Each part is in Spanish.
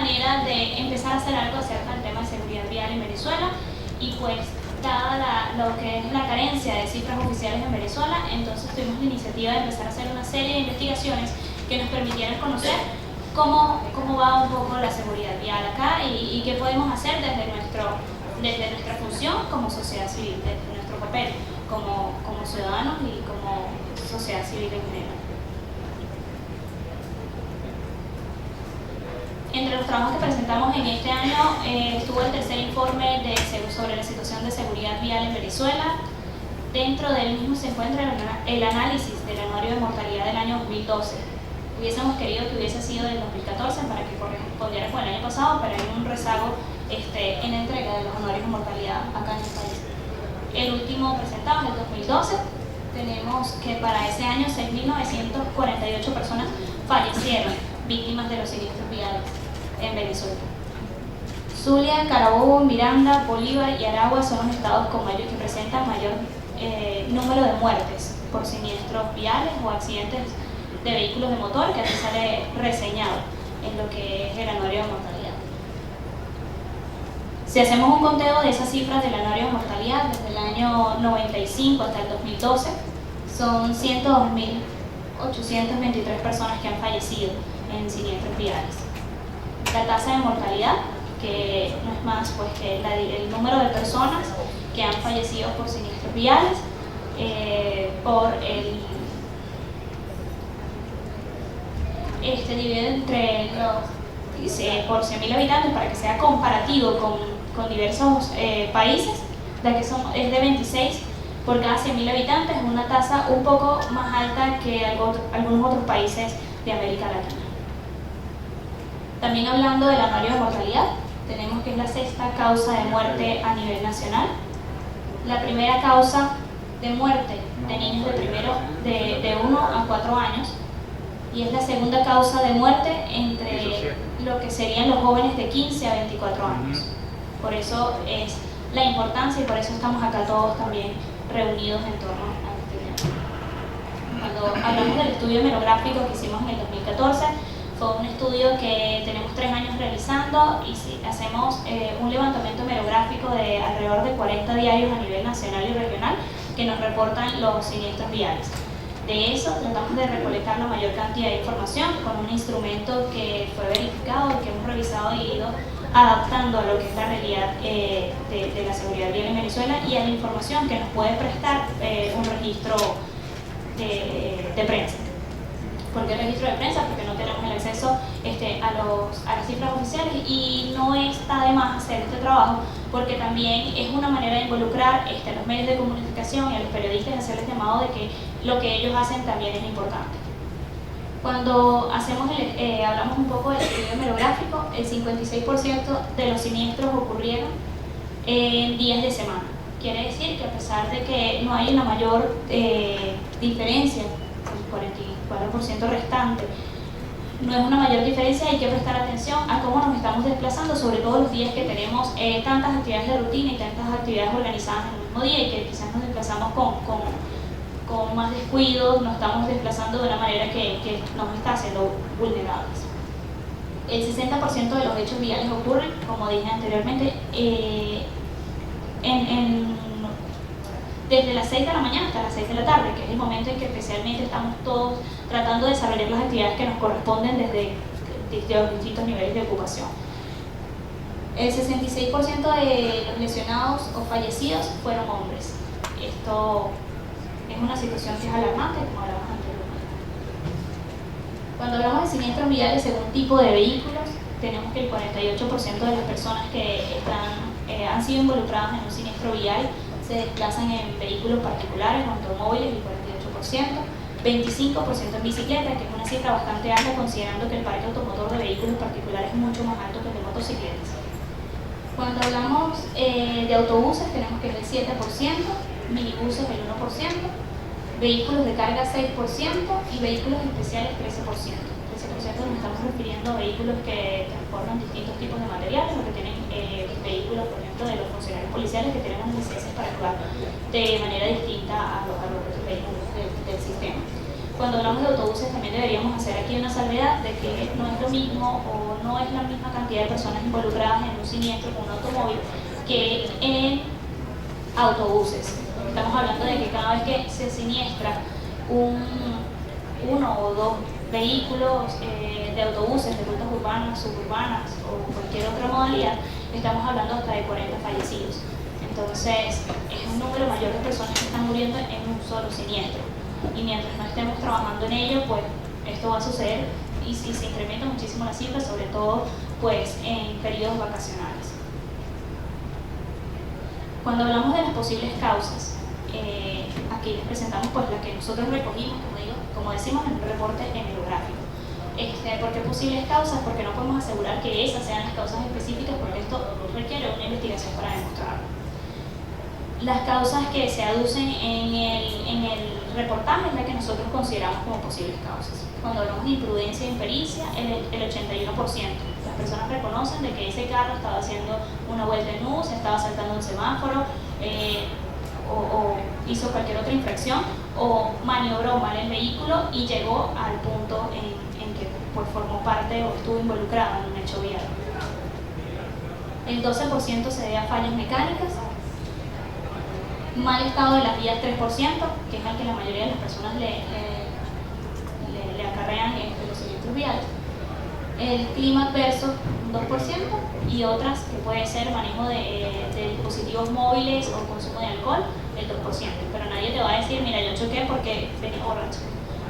manera de empezar a hacer algo acerca del tema de seguridad vial en Venezuela, y pues dada lo que es la carencia de cifras oficiales en Venezuela, entonces tuvimos la iniciativa de empezar a hacer una serie de investigaciones que nos permitieran conocer cómo va un poco la seguridad vial acá y qué podemos hacer desde nuestra función como sociedad civil, desde nuestro papel como ciudadanos y como sociedad civil en general. Entre los trabajos que presentamos en este año estuvo el tercer informe sobre la situación de seguridad vial en Venezuela. Dentro del mismo se encuentra el análisis del anuario de mortalidad del año 2012. Hubiésemos querido que hubiese sido del 2014 para que correspondiera con el año pasado, pero hay un rezago en la entrega de los anuarios de mortalidad acá en el país. El último presentado es el 2012. Tenemos que para ese año 6.948 personas fallecieron víctimas de los siniestros viales en Venezuela. Zulia, Carabobo, Miranda, Bolívar y Aragua son los estados que presentan mayor número de muertes por siniestros viales o accidentes de vehículos de motor, que aquí sale reseñado en lo que es el anuario de mortalidad. Si hacemos un conteo de esas cifras del anuario de mortalidad desde el año 95 hasta el 2012, son 102.823 personas que han fallecido en siniestros viales. La tasa de mortalidad, que no es más pues que el número de personas que han fallecido por siniestros viales dividido entre por 100.000 habitantes para que sea comparativo con diversos países, es de 26 por cada 100.000 habitantes, una tasa un poco más alta que algunos otros países de América Latina. También hablando del anuario de mortalidad, tenemos que es la sexta causa de muerte a nivel nacional. La primera causa de muerte de niños de 1 a 4 años, y es la segunda causa de muerte entre lo que serían los jóvenes de 15 a 24 años. Por eso es la importancia y por eso estamos acá todos también reunidos en torno a este tema. Cuando hablamos del estudio hemerográfico que hicimos en el 2014, fue un estudio que tenemos 3 años realizando y hacemos un levantamiento hemerográfico de alrededor de 40 diarios a nivel nacional y regional que nos reportan los siniestros viales. De eso tratamos de recolectar la mayor cantidad de información con un instrumento que fue verificado y que hemos revisado y ido adaptando a lo que es la realidad de la seguridad vial en Venezuela y a la información que nos puede prestar un registro de prensa. ¿Por qué registro de prensa? Porque no tenemos el acceso a las cifras oficiales y no está de más hacer este trabajo porque también es una manera de involucrar a los medios de comunicación y a los periodistas y hacerles llamado de que lo que ellos hacen también es importante. Cuando hablamos un poco del estudio hemerográfico, el 56% de los siniestros ocurrieron en días de semana. Quiere decir que a pesar de que no hay una mayor diferencia, el 44% restante, no es una mayor diferencia, hay que prestar atención a cómo nos estamos desplazando, sobre todo los días que tenemos tantas actividades de rutina y tantas actividades organizadas en el mismo día y que quizás nos desplazamos con más descuidos, nos estamos desplazando de una manera que nos está haciendo vulnerables. El 60% de los hechos viales ocurren, como dije anteriormente, desde las 6 de la mañana hasta las 6 de la tarde, que es el momento en que especialmente estamos todos tratando de desarrollar las actividades que nos corresponden desde los distintos niveles de ocupación. El 66% de los lesionados o fallecidos fueron hombres. Esto es una situación que es alarmante, como hablamos anteriormente. Cuando hablamos de siniestros viales según tipo de vehículos, tenemos que el 48% de las personas que han sido involucradas en un siniestro vial se desplazan en vehículos particulares, automóviles, el 48%, 25% en bicicleta, que es una cifra bastante alta considerando que el parque automotor de vehículos particulares es mucho más alto que el de motocicletas. Cuando hablamos de autobuses, tenemos que es el 7%, minibuses el 1%, vehículos de carga 6% y vehículos especiales 13%. 13% nos estamos refiriendo a vehículos que transportan distintos tipos de materiales, o que tienen vehículos, por ejemplo, de los funcionarios policiales que tienen licencias para actuar de manera distinta a los otros vehículos del sistema. Cuando hablamos de autobuses también deberíamos hacer aquí una salvedad de que no es lo mismo o no es la misma cantidad de personas involucradas en un siniestro con un automóvil que en autobuses. Estamos hablando de que cada vez que se siniestra uno o dos vehículos de autobuses de rutas urbanas, suburbanas o cualquier otra modalidad, estamos hablando hasta de 40 fallecidos. Entonces, es un número mayor de personas que están muriendo en un solo siniestro. Y mientras no estemos trabajando en ello, pues esto va a suceder y se incrementa muchísimo la cifra, sobre todo pues en periodos vacacionales. Cuando hablamos de las posibles causas, aquí les presentamos pues las que nosotros recogimos, como decimos en un reporte hemerográfico. ¿Por qué posibles causas? Porque no podemos asegurar que esas sean las causas específicas, porque esto requiere una investigación para demostrarlo. Las causas que se aducen en el reportaje es la que nosotros consideramos como posibles causas. Cuando hablamos de imprudencia e impericia, el 81%. Las personas reconocen de que ese carro estaba haciendo una vuelta en U, se estaba saltando un semáforo, o hizo cualquier otra infracción, o maniobró mal el vehículo y llegó al punto en que pues, formó parte o estuvo involucrado en un hecho vial. El 12% se debe a fallas mecánicas, mal estado de las vías 3%, que es al que la mayoría de las personas le acarrean los siniestros viales. El clima adverso, un 2%, y otras que puede ser manejo de dispositivos móviles o consumo de alcohol, el 2%. Pero nadie te va a decir, mira, yo choqué porque venía borracho,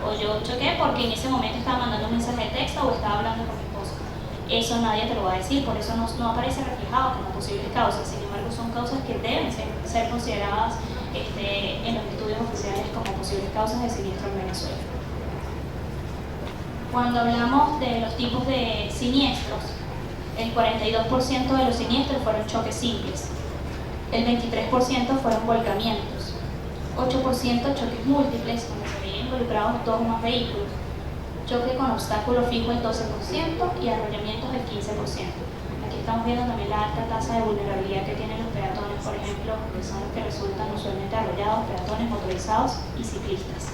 o yo choqué porque en ese momento estaba mandando un mensaje de texto o estaba hablando con mi esposo. Eso nadie te lo va a decir, por eso no aparece reflejado como posibles causas. Sin embargo, son causas que deben ser consideradas en los estudios oficiales como posibles causas de siniestro en Venezuela. Cuando hablamos de los tipos de siniestros, el 42% de los siniestros fueron choques simples, el 23% fueron volcamientos, 8% choques múltiples, donde se veían involucrados 2 o más vehículos, choque con obstáculo fijo el 12% y arrollamientos el 15%. Aquí estamos viendo también la alta tasa de vulnerabilidad que tienen los peatones, por ejemplo, que son los que resultan usualmente arrollados, peatones, motorizados y ciclistas.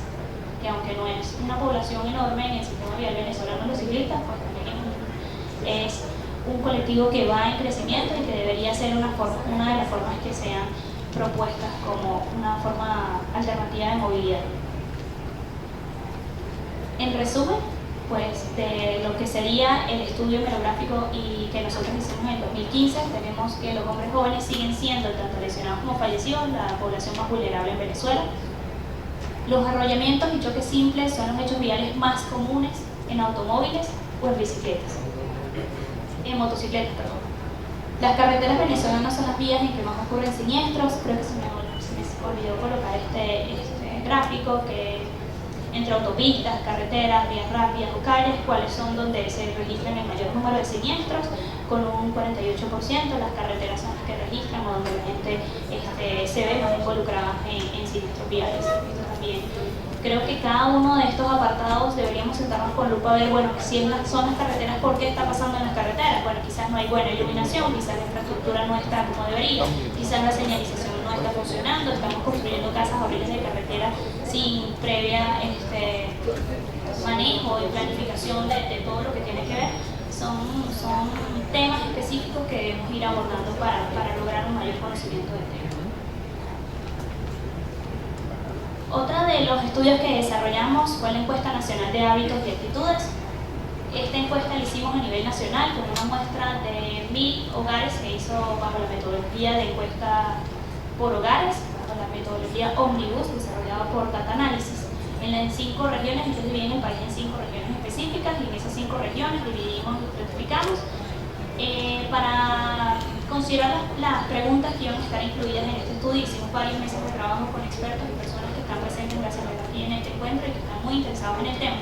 Que aunque no es una población enorme en el sistema vial venezolano, los ciclistas, pues también es un colectivo que va en crecimiento y que debería ser una de las formas que sean propuestas como una forma alternativa de movilidad. En resumen, pues de lo que sería el estudio hemerográfico y que nosotros hicimos en el 2015, tenemos que los hombres jóvenes siguen siendo, tanto lesionados como fallecidos, la población más vulnerable en Venezuela. Los arrollamientos y choques simples son los hechos viales más comunes en automóviles o en bicicletas. En motocicletas, perdón. Las carreteras venezolanas son las vías en que más ocurren siniestros. Creo que se me olvidó colocar este gráfico que entre autopistas, carreteras, vías rápidas o calles, cuáles son donde se registran el mayor número de siniestros, con un 48%. Las carreteras son las que registran o donde la gente se ve más involucrada en siniestros viales. Esto también. Creo que cada uno de estos apartados deberíamos sentarnos con lupa a ver, bueno, si son las carreteras, ¿por qué está pasando en las carreteras? Bueno, quizás no hay buena iluminación, quizás la infraestructura no está como debería, quizás la señalización no está funcionando, estamos construyendo casas a orillas de carretera sin previa manejo y planificación de todo lo que tiene que ver. Son temas específicos que debemos ir abordando para lograr un mayor conocimiento del tema. Otra de los estudios que desarrollamos fue la encuesta nacional de hábitos y actitudes. Esta encuesta la hicimos a nivel nacional con una muestra de 1000 hogares que hizo bajo la metodología de encuesta por hogares, bajo la metodología Omnibus desarrollada por Data Analysis. En 5 regiones, entonces dividimos el país en 5 regiones específicas y en esas 5 regiones dividimos y clasificamos para considerar las preguntas que iban a estar incluidas en este estudio. Hicimos varios meses de trabajo con expertos y personas que están presentes gracias a aquí en este encuentro y que están muy interesados en el tema.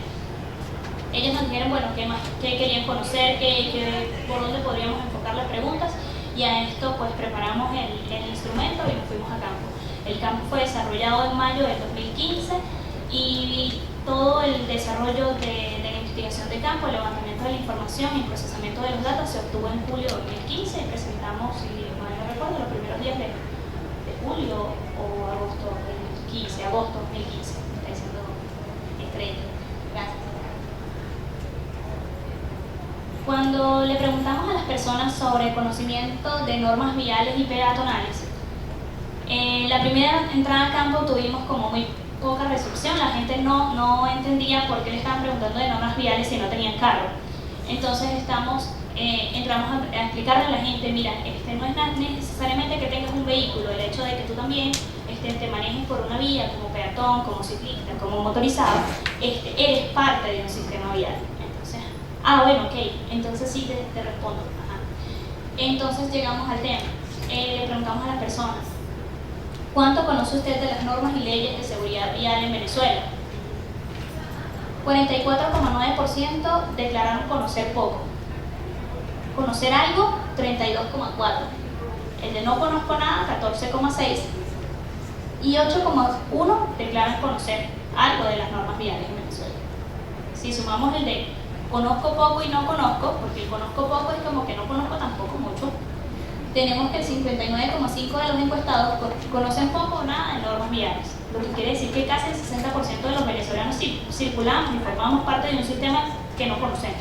Ellos nos dijeron, bueno, qué querían conocer, por dónde podríamos enfocar las preguntas, y a esto pues preparamos el instrumento y nos fuimos a campo. El campo fue desarrollado en mayo del 2015 y todo el desarrollo de la investigación de campo, el levantamiento de la información y el procesamiento de los datos se obtuvo en julio de 2015 y presentamos, si mal no recuerdo, los primeros días de julio o agosto 2015, agosto 2015, está diciendo crédito. Gracias. Cuando le preguntamos a las personas sobre conocimiento de normas viales y peatonales, la primera entrada a campo tuvimos como muy poca recepción. La gente no entendía por qué le estaban preguntando de normas viales si no tenían carro. Entonces entramos a explicarle a la gente, mira, no es necesariamente que tengas un vehículo, el hecho de que tú también te manejes por una vía como peatón, como ciclista, como motorizado, eres parte de un sistema vial. Entonces, bueno, ok, entonces sí te respondo. Ajá. Entonces llegamos al tema, le preguntamos a las personas, ¿cuánto conoce usted de las normas y leyes de seguridad vial en Venezuela? 44,9% declararon conocer poco. Conocer algo, 32,4%. El de no conozco nada, 14,6%. Y 8,1% declaran conocer algo de las normas viales en Venezuela. Si sumamos el de conozco poco y no conozco, porque el conozco poco es como que no conozco tampoco mucho, tenemos que el 59,5% de los encuestados conocen poco o nada de normas viales. Lo que quiere decir que casi el 60% de los venezolanos circulamos y formamos parte de un sistema que no conocemos,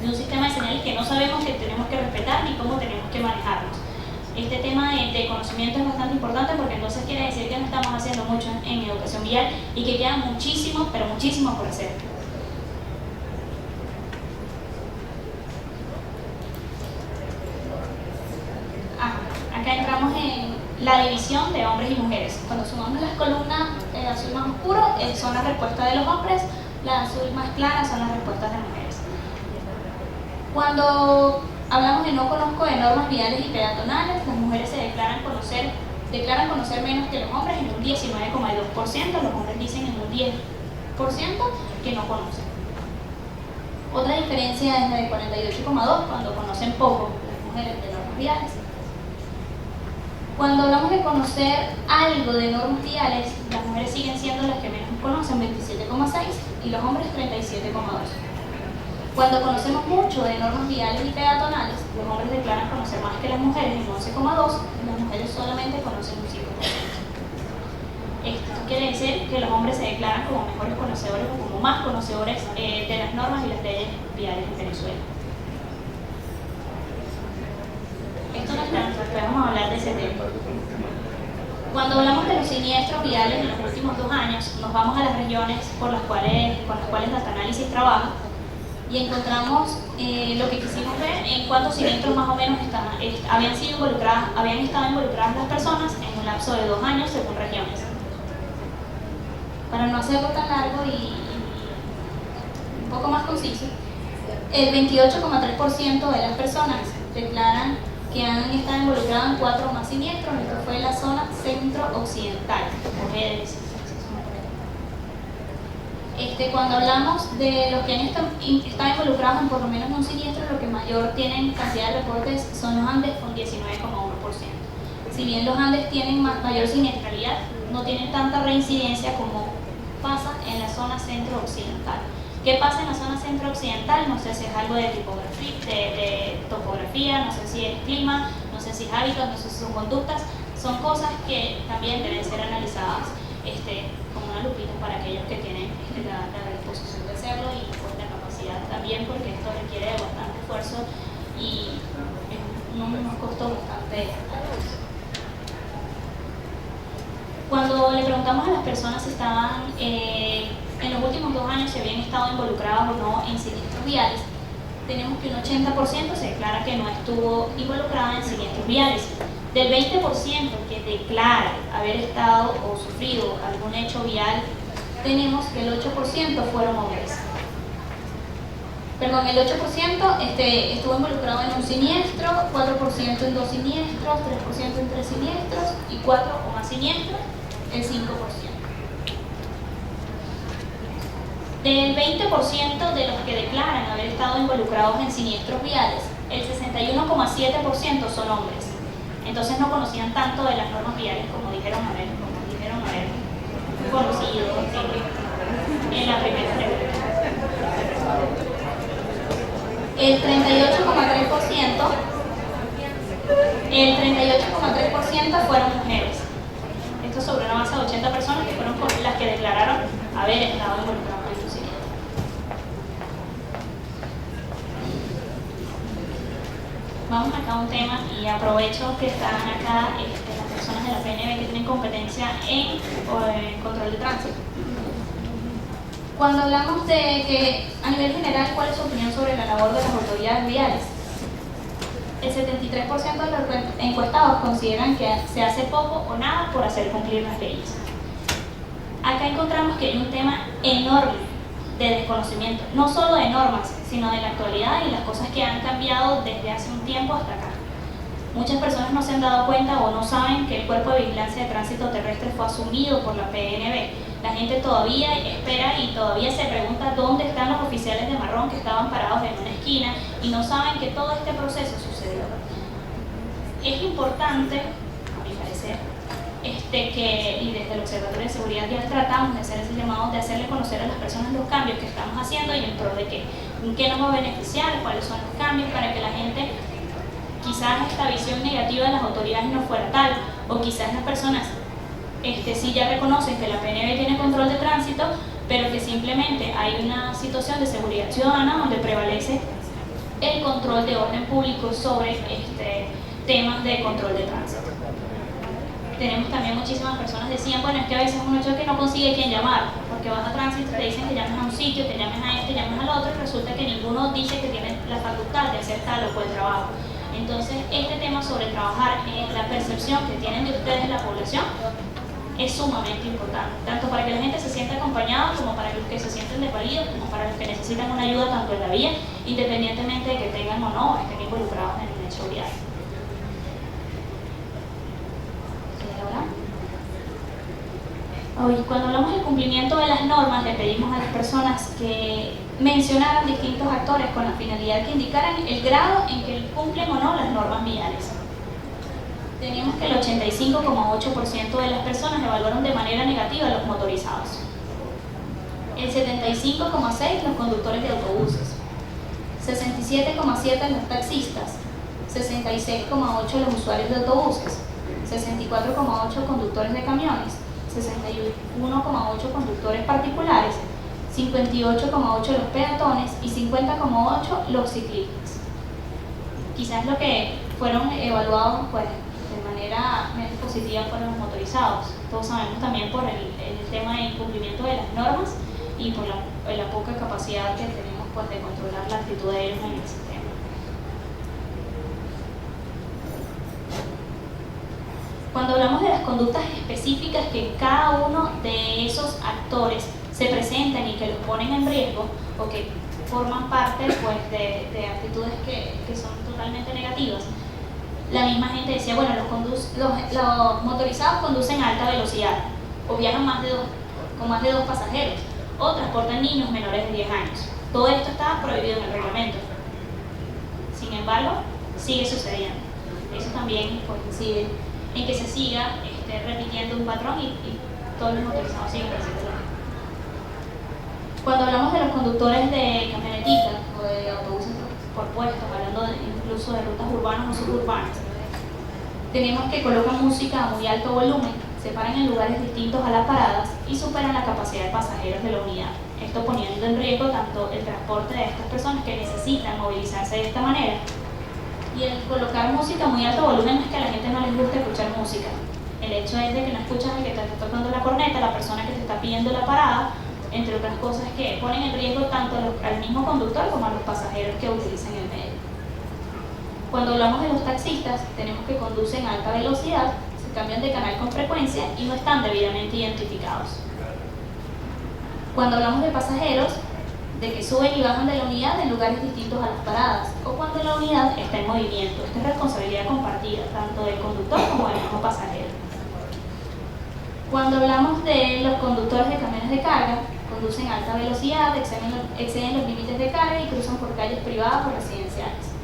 de un sistema de señales que no sabemos que tenemos que respetar ni cómo tenemos que manejarnos. Este tema de conocimiento es bastante importante porque entonces quiere decir que no estamos haciendo mucho en educación vial y que queda muchísimo, pero muchísimo por hacer. Acá entramos en la división de hombres y mujeres. Cuando sumamos las columnas azul más oscuro son las respuestas de los hombres, las azul más claras son las respuestas de mujeres. Cuando hablamos de no conozco de normas viales y peatonales, las mujeres se declaran conocer menos que los hombres en un 19,2%, los hombres dicen en un 10% que no conocen. Otra diferencia es la de 48,2% cuando conocen poco las mujeres de normas viales. Cuando hablamos de conocer algo de normas viales, las mujeres siguen siendo las que menos conocen, 27,6%, y los hombres 37,2%. Cuando conocemos mucho de normas viales y peatonales, los hombres declaran conocer más que las mujeres en 11,2%, y las mujeres solamente conocen un 5%. Esto quiere decir que los hombres se declaran como mejores conocedores o como más conocedores de las normas y las leyes viales en Venezuela. Esto no está, después vamos a hablar de ese tema. Cuando hablamos de los siniestros viales en los últimos 2 años, nos vamos a las regiones con las cuales Data Analysis trabaja y encontramos lo que quisimos ver en cuántos siniestros más o menos habían estado involucradas las personas en un lapso de 2 años según regiones. Para no hacerlo tan largo y un poco más conciso, el 28,3% de las personas declaran que han estado involucrados en 4 o más siniestros. Esto fue la zona centro-occidental. Cuando hablamos de los que han estado involucrados en por lo menos un siniestro, lo que mayor tienen cantidad de reportes son los Andes con 19,1%. Si bien los Andes tienen mayor siniestralidad, no tienen tanta reincidencia como pasa en la zona centro-occidental. ¿Qué pasa en la zona centro-occidental? No sé si es algo de topografía, no sé si es clima, no sé si es hábitos, no sé si son conductas. Son cosas que también deben ser analizadas con una lupita para aquellos que tienen la disposición de hacerlo y pues, la capacidad también, porque esto requiere de bastante esfuerzo y unos costos bastante altos. Cuando le preguntamos a las personas si estaban en los últimos 2 años si habían estado involucrados o no en siniestros viales, tenemos que un 80% se declara que no estuvo involucrada en siniestros viales. Del 20% que declara haber estado o sufrido algún hecho vial, tenemos que el 8% fueron hombres. Perdón, el 8% estuvo involucrado en un siniestro, 4% en 2 siniestros, 3% en 3 siniestros y 4 o más siniestros, el 5%. Del 20% de los que declaran haber estado involucrados en siniestros viales, el 61,7% son hombres. Entonces no conocían tanto de las normas viales como dijeron haber conocido en la primera pregunta. El 38,3% fueron mujeres. Esto sobre una base de 80 personas que fueron las que declararon haber estado involucradas en Vamos acá a un tema y aprovecho que están acá las personas de la PNB que tienen competencia en control de tránsito. Cuando hablamos de que, a nivel general, ¿cuál es su opinión sobre la labor de las autoridades viales? El 73% de los encuestados consideran que se hace poco o nada por hacer cumplir las leyes. Acá encontramos que hay un tema enorme de desconocimiento, no solo de normas, sino de la actualidad y las cosas que han cambiado desde hace un tiempo hasta acá. Muchas personas no se han dado cuenta o no saben que el Cuerpo de Vigilancia de Tránsito Terrestre fue asumido por la PNB. La gente todavía espera y todavía se pregunta dónde están los oficiales de marrón que estaban parados en una esquina y no saben que todo este proceso sucedió. Es importante, a mi parecer, que, y desde el Observatorio de Seguridad Vial tratamos de hacer ese llamado, de hacerle conocer a las personas los cambios que estamos haciendo y en pro de qué nos va a beneficiar, cuáles son los cambios, para que la gente, quizás esta visión negativa de las autoridades no fuera tal, o quizás las personas sí ya reconocen que la PNB tiene control de tránsito, pero que simplemente hay una situación de seguridad ciudadana donde prevalece el control de orden público sobre temas de control de tránsito. Tenemos también muchísimas personas que decían, bueno, es que a veces uno choque no consigue quién llamar, porque vas a tránsito, te dicen que llames a un sitio, que llames a llames al otro, y resulta que ninguno dice que tiene la facultad de hacer tal o cual trabajo. Entonces, este tema sobre trabajar en la percepción que tienen de ustedes la población es sumamente importante, tanto para que la gente se sienta acompañada, como para los que se sienten desvalidos, como para los que necesitan una ayuda tanto en la vía, independientemente de que tengan o no estén involucrados en el hecho vial. Hoy, cuando hablamos del cumplimiento de las normas, le pedimos a las personas que mencionaran distintos actores con la finalidad que indicaran el grado en que cumplen o no las normas viales. Teníamos que el 85,8% de las personas evaluaron de manera negativa a los motorizados. El 75,6% los conductores de autobuses. 67,7% los taxistas. 66,8% los usuarios de autobuses. 64,8% conductores de camiones. 61,8% conductores particulares, 58,8% los peatones y 50,8% los ciclistas. Quizás lo que fueron evaluados de manera positiva fueron los motorizados. Todos sabemos también por el tema de incumplimiento de las normas y por la poca capacidad que tenemos de controlar la actitud de ellos en el sistema. Cuando hablamos de las conductas específicas que cada uno de esos actores se presentan y que los ponen en riesgo o que forman parte de actitudes que son totalmente negativas, la misma gente decía, bueno, los motorizados conducen a alta velocidad o viajan con más de dos pasajeros o transportan niños menores de 10 años. Todo esto está prohibido en el reglamento. Sin embargo, sigue sucediendo. Eso también incide en que se siga repitiendo un patrón y todos los motorizados siguen haciendo. Cuando hablamos de los conductores de camionetitas o de autobuses por puestos, hablando incluso de rutas urbanas o suburbanas, tenemos que colocan música a muy alto volumen, se paran en lugares distintos a las paradas y superan la capacidad de pasajeros de la unidad. Esto poniendo en riesgo tanto el transporte de estas personas que necesitan movilizarse de esta manera. Y el colocar música a muy alto volumen no es que a la gente no les guste escuchar música. El hecho es de que no escuchas al que te está tocando la corneta, la persona que te está pidiendo la parada, entre otras cosas que ponen en riesgo tanto al mismo conductor como a los pasajeros que utilizan el medio. Cuando hablamos de los taxistas, tenemos que conducen a alta velocidad, se cambian de canal con frecuencia y no están debidamente identificados. Cuando hablamos de pasajeros, de que suben y bajan de la unidad en lugares distintos a las paradas, o cuando la unidad está en movimiento. Esta es responsabilidad compartida, tanto del conductor como del mismo pasajero. Cuando hablamos de los conductores de camiones de carga, conducen a alta velocidad, exceden los límites de carga y cruzan por calles privadas o residenciales.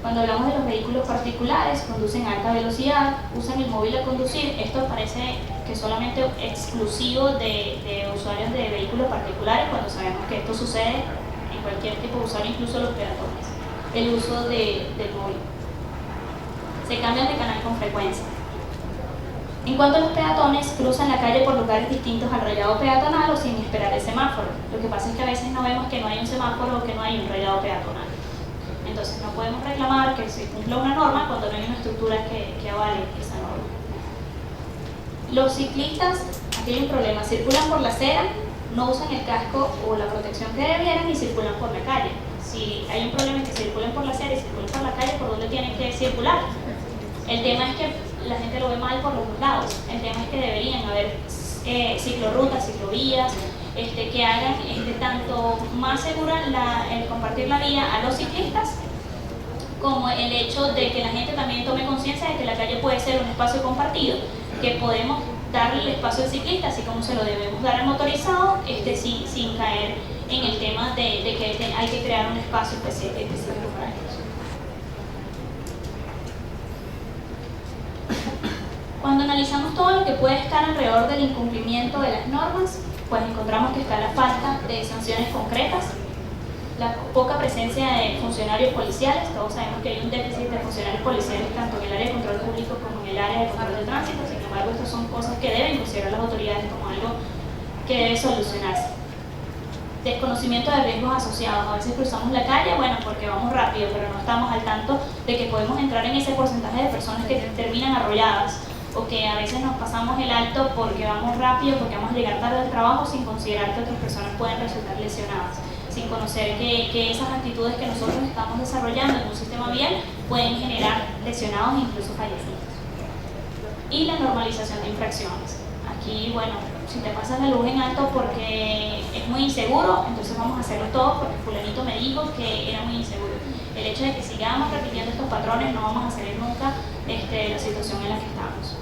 Cuando hablamos de los vehículos particulares, conducen a alta velocidad, usan el móvil a conducir. Esto parece que solamente exclusivo de usuarios de vehículos particulares, cuando sabemos que esto sucede en cualquier tipo de usuario, incluso los peatones. El uso del móvil. Se cambian de canal con frecuencia. En cuanto a los peatones, cruzan la calle por lugares distintos al rayado peatonal o sin esperar el semáforo. Lo que pasa es que a veces no vemos que no hay un semáforo o que no hay un rayado peatonal. Entonces no podemos reclamar que se cumpla una norma cuando no hay una estructura que avale esa norma. Los ciclistas, aquí hay un problema, circulan por la acera, no usan el casco o la protección que debieran y circulan por la calle. Si hay un problema es que circulen por la acera y circulen por la calle, ¿por dónde tienen que circular? El tema es que la gente lo ve mal por los dos lados. El tema es que deberían haber ciclorrutas, ciclovías, que hagan tanto más segura el compartir la vía a los ciclistas, como el hecho de que la gente también tome conciencia de que la calle puede ser un espacio compartido, que podemos darle el espacio al ciclista, así como se lo debemos dar al motorizado, sin caer en el tema de que hay que crear un espacio específico para ellos. Cuando analizamos todo lo que puede estar alrededor del incumplimiento de las normas, pues encontramos que está la falta de sanciones concretas, la poca presencia de funcionarios policiales. Todos sabemos que hay un déficit de funcionarios policiales tanto en el área de control público como en el área de control de tránsito. Sin embargo, estas son cosas que deben considerar las autoridades como algo que debe solucionarse. Desconocimiento de riesgos asociados. A veces cruzamos la calle, bueno, porque vamos rápido, pero no estamos al tanto de que podemos entrar en ese porcentaje de personas que terminan arrolladas, o que a veces nos pasamos el alto porque vamos rápido, porque vamos a llegar tarde al trabajo sin considerar que otras personas pueden resultar lesionadas, sin conocer que esas actitudes que nosotros estamos desarrollando en un sistema vial pueden generar lesionados e incluso fallecidos. Y la normalización de infracciones. Aquí, bueno, si te pasas la luz en alto porque es muy inseguro, entonces vamos a hacerlo todo porque fulanito me dijo que era muy inseguro. El hecho de que sigamos repitiendo estos patrones, no vamos a salir nunca de la situación en la que estamos.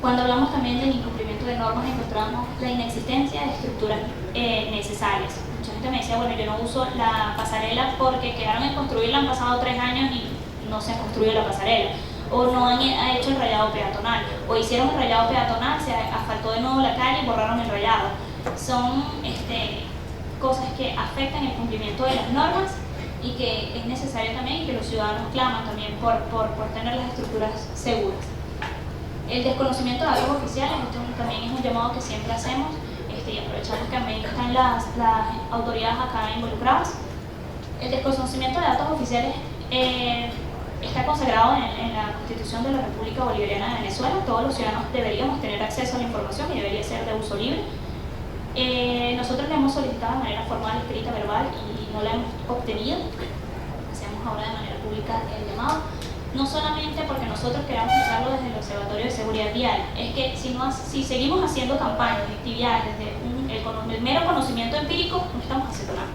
Cuando hablamos también del incumplimiento de normas, encontramos la inexistencia de estructuras necesarias. Mucha gente me decía, bueno, yo no uso la pasarela porque quedaron en construirla, han pasado 3 años y no se ha construido la pasarela. O no han hecho el rayado peatonal, o hicieron el rayado peatonal, se asfaltó de nuevo la calle y borraron el rayado. Son cosas que afectan el cumplimiento de las normas y que es necesario también, y que los ciudadanos claman también por tener las estructuras seguras. El desconocimiento de datos oficiales, esto también es un llamado que siempre hacemos, y aprovechamos que también están las autoridades acá involucradas. El desconocimiento de datos oficiales está consagrado en la Constitución de la República Bolivariana de Venezuela. Todos los ciudadanos deberíamos tener acceso a la información y debería ser de uso libre. Nosotros le hemos solicitado de manera formal, escrita, verbal, y no la hemos obtenido. Hacemos ahora de manera pública el llamado. No solamente porque nosotros queramos usarlo desde el Observatorio de Seguridad Vial, es que si seguimos haciendo campañas, actividades desde el mero conocimiento empírico, no estamos haciendo nada.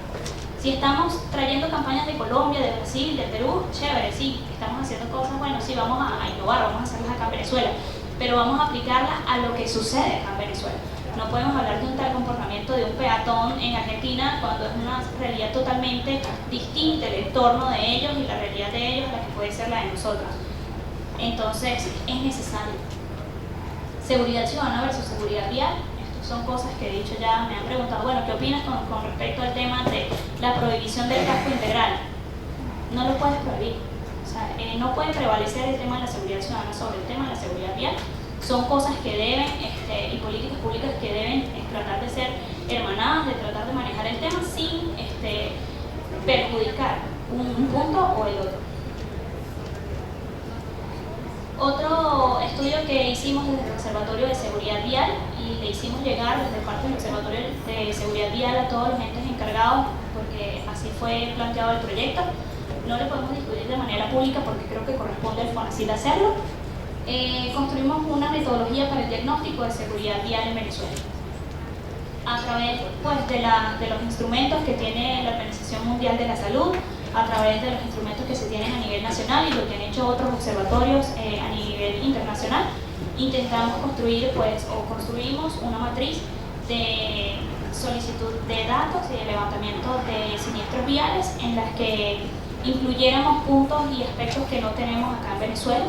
Si estamos trayendo campañas de Colombia, de Brasil, de Perú, chévere, sí, estamos haciendo cosas, bueno, sí, vamos a innovar, vamos a hacerlas acá en Venezuela, pero vamos a aplicarlas a lo que sucede acá en Venezuela. No podemos hablar de un tal comportamiento de un peatón en Argentina cuando es una realidad totalmente distinta, el entorno de ellos y la realidad de ellos a la que puede ser la de nosotros. Entonces, es necesario. Seguridad ciudadana versus seguridad vial. Son cosas que he dicho ya, me han preguntado, bueno, ¿qué opinas con respecto al tema de la prohibición del casco integral? No lo puedes prohibir. O sea, no puede prevalecer el tema de la seguridad ciudadana sobre el tema de la seguridad vial. Son cosas que deben, y políticas públicas que deben tratar de ser hermanadas, de tratar de manejar el tema sin perjudicar un punto o el otro. Otro estudio que hicimos desde el Observatorio de Seguridad Vial, y le hicimos llegar desde parte del Observatorio de Seguridad Vial a todos los entes encargados, porque así fue planteado el proyecto. No lo podemos discutir de manera pública porque creo que corresponde al FONACYT hacerlo. Construimos una metodología para el diagnóstico de seguridad vial en Venezuela. A través de los instrumentos que tiene la Organización Mundial de la Salud, a través de los instrumentos que se tienen a nivel nacional y lo que han hecho otros observatorios a nivel internacional, intentamos construir, o construimos una matriz de solicitud de datos y de levantamiento de siniestros viales en las que incluyéramos puntos y aspectos que no tenemos acá en Venezuela.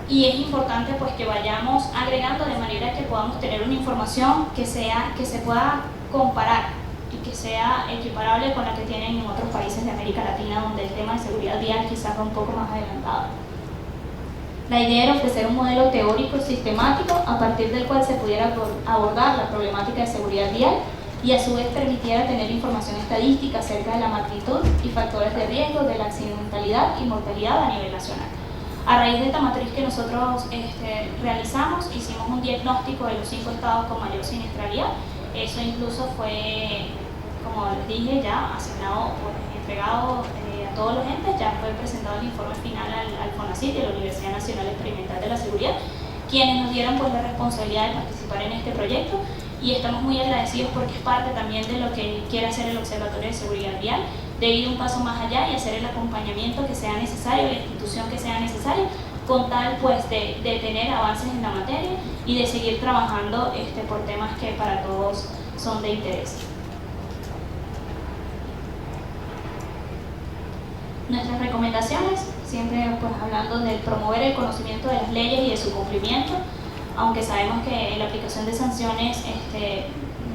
Y es importante que vayamos agregando de manera que podamos tener una información que se pueda comparar y que sea equiparable con la que tienen en otros países de América Latina, donde el tema de seguridad vial quizás va un poco más adelantado. La idea era ofrecer un modelo teórico sistemático a partir del cual se pudiera abordar la problemática de seguridad vial y a su vez permitiera tener información estadística acerca de la magnitud y factores de riesgo de la accidentalidad y mortalidad a nivel nacional. A raíz de esta matriz que nosotros realizamos, hicimos un diagnóstico de los 5 estados con mayor siniestralidad. Eso incluso fue, como les dije, ya asignado, entregado a todos los entes, ya fue presentado el informe final al FONACYT y a la Universidad Nacional Experimental de la Seguridad, quienes nos dieron pues la responsabilidad de participar en este proyecto, y estamos muy agradecidos porque es parte también de lo que quiere hacer el Observatorio de Seguridad Vial, de ir un paso más allá y hacer el acompañamiento que sea necesario, la institución que sea necesaria, con tal pues de tener avances en la materia y de seguir trabajando por temas que para todos son de interés. Nuestras recomendaciones, siempre pues hablando de promover el conocimiento de las leyes y de su cumplimiento, aunque sabemos que en la aplicación de sanciones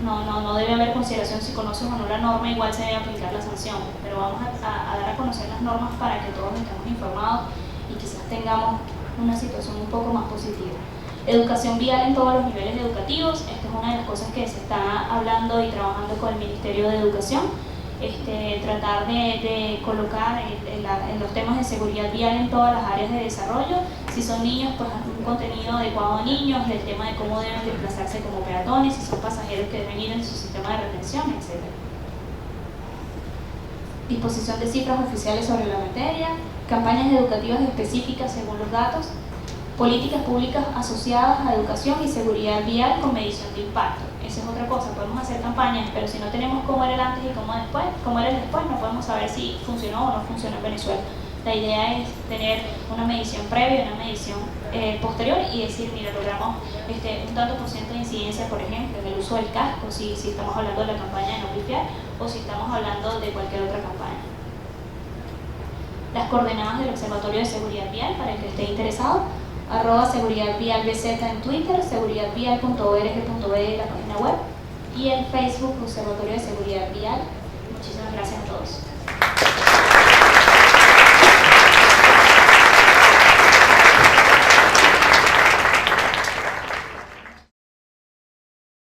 no debe haber consideración si conoces o no la norma, igual se debe aplicar la sanción, pero vamos a dar a conocer las normas para que todos estemos informados y quizás tengamos una situación un poco más positiva. Educación vial en todos los niveles educativos, esta es una de las cosas que se está hablando y trabajando con el Ministerio de Educación. Tratar de colocar en los temas de seguridad vial en todas las áreas de desarrollo. Si son niños, pues un contenido adecuado a niños, el tema de cómo deben desplazarse como peatones, si son pasajeros que deben ir en su sistema de retención, etc. Disposición de cifras oficiales sobre la materia, campañas educativas específicas según los datos, políticas públicas asociadas a educación y seguridad vial con medición de impacto. Esa es otra cosa, podemos hacer campañas, pero si no tenemos cómo era el antes y cómo era el después, no podemos saber si funcionó o no funcionó en Venezuela. La idea es tener una medición previa y una medición posterior y decir, mira, logramos un tanto por ciento de incidencia, por ejemplo, en el uso del casco, si estamos hablando de la campaña de no pifiar o si estamos hablando de cualquier otra campaña. Las coordenadas del Observatorio de Seguridad Vial, para el que esté interesado, @seguridadvialbz en Twitter, seguridadvial.org.be en la página web y en Facebook Observatorio de Seguridad Vial. Muchísimas gracias a todos.